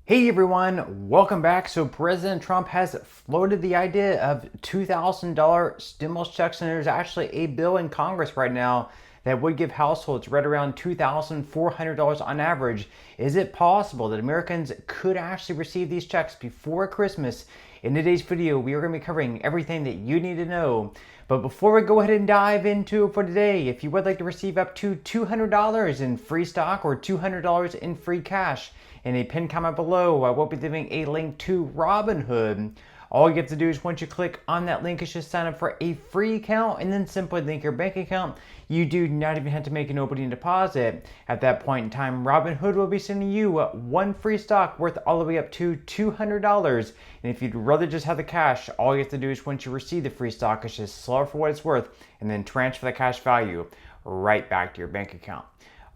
Hey everyone, welcome back. So President Trump has floated the idea of $2,000 stimulus checks, and there's actually a bill in Congress right now that would give households right around $2,400 on average. Is it possible that Americans could actually receive these checks before Christmas? In today's video, we are going to be covering everything that you need to know. But before we go ahead and dive into it for today, if you would like to receive up to $200 in free stock or $200 in free cash, in a pinned comment below, I will be leaving a link to Robinhood. All you have to do is once you click on that link, is just sign up for a free account and then simply link your bank account. You do not even have to make an opening deposit. At that point in time, Robinhood will be sending you one free stock worth all the way up to $200. And if you'd rather just have the cash, all you have to do is once you receive the free stock, is just sell it for what it's worth and then transfer the cash value right back to your bank account.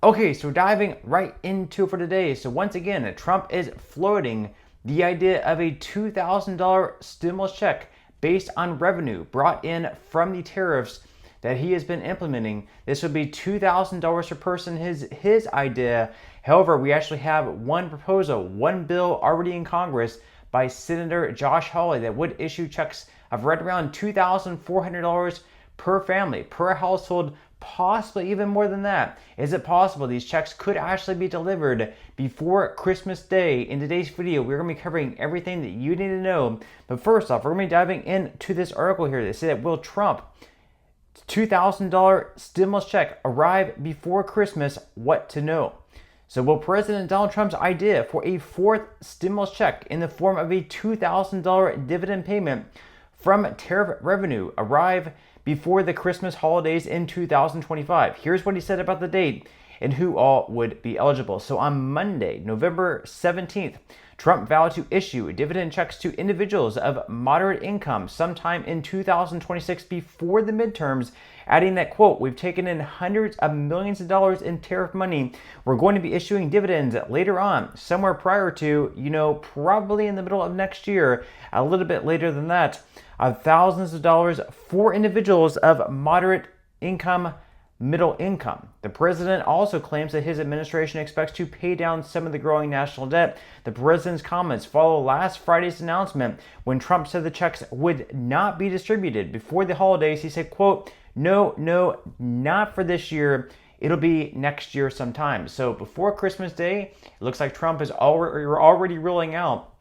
Okay, so diving right into it for today. So once again, Trump is floating the idea of a $2,000 stimulus check based on revenue brought in from the tariffs that he has been implementing. This would be $2,000 per person, his idea. However, we actually have one proposal, one bill already in Congress by Senator Josh Hawley that would issue checks of right around $2,400 per family, per household, possibly even more than that. Is it possible these checks could actually be delivered before Christmas Day? In today's video, we're going to be covering everything that you need to know. But first off, we're going to be diving into this article here. They say that will Trump $2,000 stimulus check arrive before Christmas? What to know. So will President Donald Trump's idea for a fourth stimulus check in the form of a $2,000 dividend payment from tariff revenue arrive before the Christmas holidays in 2025? Here's what he said about the date and who all would be eligible. So on Monday, November 17th, Trump vowed to issue dividend checks to individuals of moderate income sometime in 2026 before the midterms, adding that, quote, "We've taken in hundreds of millions of dollars in tariff money. We're going to be issuing dividends later on, somewhere prior to, probably in the middle of next year, a little bit later than that, of thousands of dollars for individuals of moderate income, middle income." The president also claims that his administration expects to pay down some of the growing national debt. The president's comments follow last Friday's announcement when Trump said the checks would not be distributed before the holidays. He said, quote, no, not for this year. It'll be next year sometime. So before Christmas Day, it looks like Trump is already ruling out,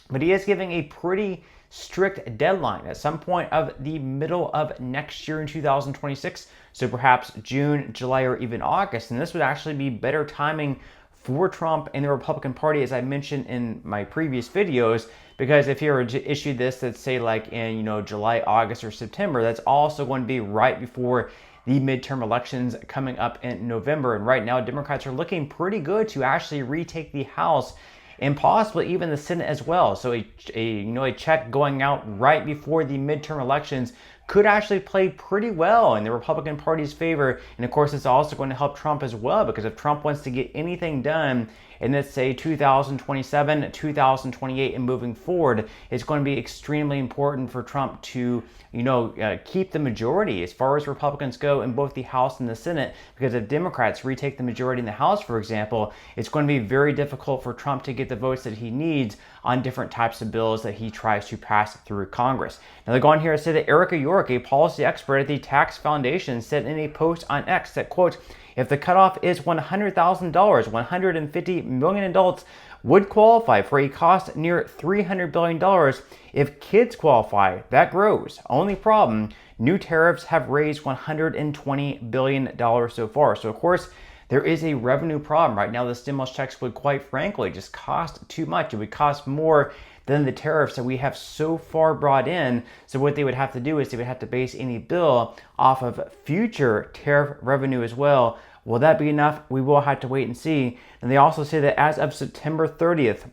but he is giving a pretty strict deadline at some point of the middle of next year in 2026. So perhaps June, July, or even August. And this would actually be better timing for Trump and the Republican Party, as I mentioned in my previous videos, because if he were to issue this, let's say like in July, August, or September, that's also going to be right before the midterm elections coming up in November. And right now, Democrats are looking pretty good to actually retake the House and possibly even the Senate as well. So a check going out right before the midterm elections could actually play pretty well in the Republican Party's favor. And of course, it's also going to help Trump as well, because if Trump wants to get anything done in, let's say, 2027, 2028, and moving forward, it's going to be extremely important for Trump to keep the majority as far as Republicans go in both the House and the Senate, because if Democrats retake the majority in the House, for example, it's going to be very difficult for Trump to get the votes that he needs on different types of bills that he tries to pass through Congress. Now they go on here to say that Erica York, a policy expert at the Tax Foundation, said in a post on X that, quote, "If the cutoff is $100,000, 150 million adults would qualify for a cost near $300 billion. If kids qualify, that grows. Only problem, new tariffs have raised $120 billion so far." So of course, there is a revenue problem. Right now, the stimulus checks would quite frankly just cost too much. It would cost more than the tariffs that we have so far brought in. So what they would have to do is they would have to base any bill off of future tariff revenue as well. Will that be enough? We will have to wait and see. And they also say that as of September 30th,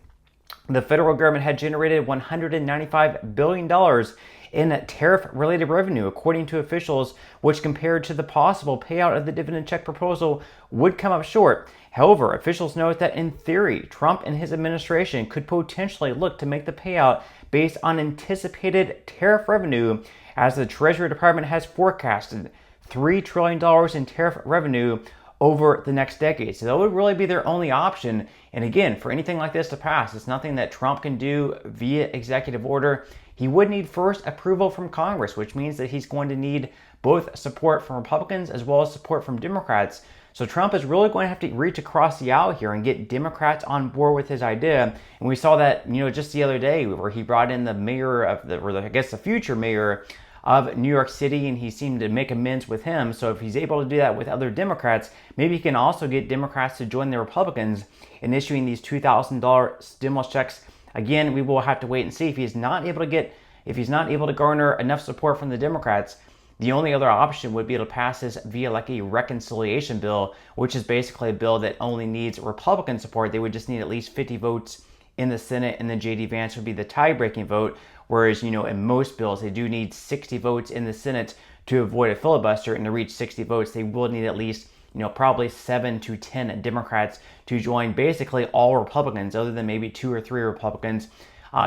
the federal government had generated $195 billion in tariff-related revenue, according to officials, which compared to the possible payout of the dividend check proposal would come up short. However, officials note that in theory, Trump and his administration could potentially look to make the payout based on anticipated tariff revenue, as the Treasury Department has forecasted $3 trillion in tariff revenue over the next decade. So that would really be their only option. And again, for anything like this to pass, it's nothing that Trump can do via executive order. He would need first approval from Congress, which means that he's going to need both support from Republicans as well as support from Democrats. So Trump is really going to have to reach across the aisle here and get Democrats on board with his idea. And we saw that, just the other day where he brought in the mayor of the future mayor of New York City, and he seemed to make amends with him. So if he's able to do that with other Democrats, maybe he can also get Democrats to join the Republicans in issuing these $2,000 stimulus checks. Again, we will have to wait and see. If he's not able to garner enough support from the Democrats, the only other option would be to pass this via like a reconciliation bill, which is basically a bill that only needs Republican support. They would just need at least 50 votes in the Senate, and then J.D. Vance would be the tie-breaking vote. Whereas, in most bills, they do need 60 votes in the Senate to avoid a filibuster, and to reach 60 votes, they will need at least, probably 7 to 10 Democrats to join basically all Republicans, other than maybe 2 or 3 Republicans,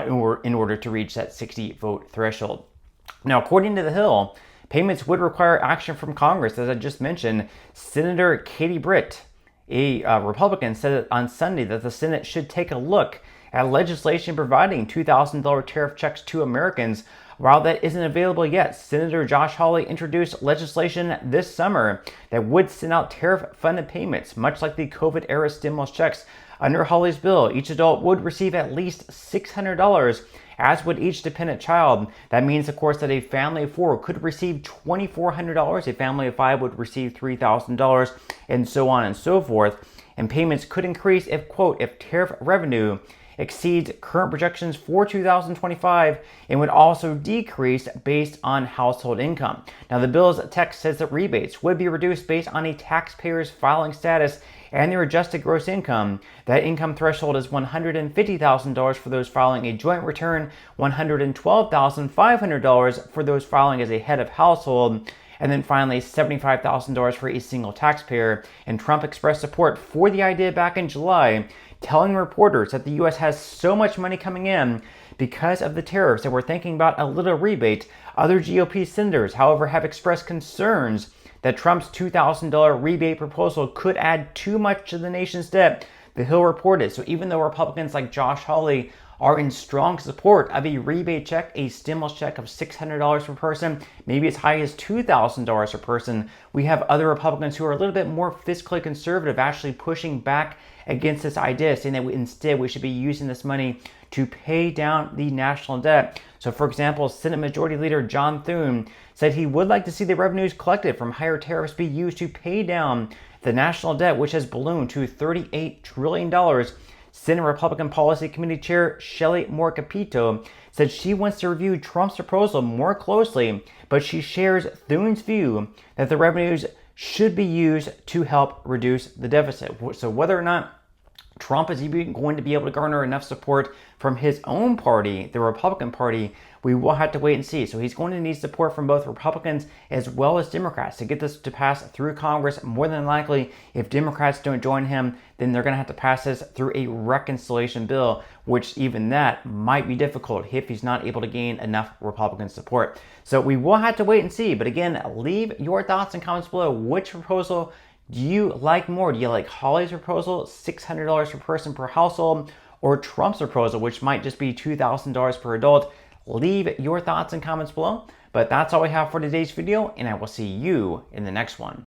in order to reach that 60 vote threshold. Now, according to The Hill, payments would require action from Congress. As I just mentioned, Senator Katie Britt, a Republican, said on Sunday that the Senate should take a look at legislation providing $2,000 tariff checks to Americans. While that isn't available yet, Senator Josh Hawley introduced legislation this summer that would send out tariff-funded payments, much like the COVID-era stimulus checks. Under Hawley's bill, each adult would receive at least $600, as would each dependent child. That means, of course, that a family of 4 could receive $2,400, a family of 5 would receive $3,000, and so on and so forth. And payments could increase if, quote, if tariff revenue exceeds current projections for 2025, and would also decrease based on household income. Now, the bill's text says that rebates would be reduced based on a taxpayer's filing status and their adjusted gross income. That income threshold is $150,000 for those filing a joint return, $112,500 for those filing as a head of household, and then finally $75,000 for a single taxpayer. And Trump expressed support for the idea back in July, telling reporters that the U.S. has so much money coming in because of the tariffs that we're thinking about a little rebate. Other GOP senators, however, have expressed concerns that Trump's $2,000 rebate proposal could add too much to the nation's debt, The Hill reported. So even though Republicans like Josh Hawley are in strong support of a rebate check, a stimulus check of $600 per person, maybe as high as $2,000 per person, we have other Republicans who are a little bit more fiscally conservative actually pushing back against this idea, saying that instead we should be using this money to pay down the national debt. So, for example, Senate Majority Leader John Thune said he would like to see the revenues collected from higher tariffs be used to pay down the national debt, which has ballooned to $38 trillion. Senate Republican Policy Committee Chair Shelley Moore Capito said she wants to review Trump's proposal more closely, but she shares Thune's view that the revenues should be used to help reduce the deficit. So whether or not Trump is even going to be able to garner enough support from his own party, the Republican Party, we will have to wait and see. So he's going to need support from both Republicans as well as Democrats to get this to pass through Congress. More than likely, if Democrats don't join him, then they're going to have to pass this through a reconciliation bill, which even that might be difficult if he's not able to gain enough Republican support. So we will have to wait and see. But again, leave your thoughts and comments below. Which proposal do you like more? Do you like Hawley's proposal, $600 per person per household, or Trump's proposal, which might just be $2,000 per adult? Leave your thoughts and comments below. But that's all we have for today's video, and I will see you in the next one.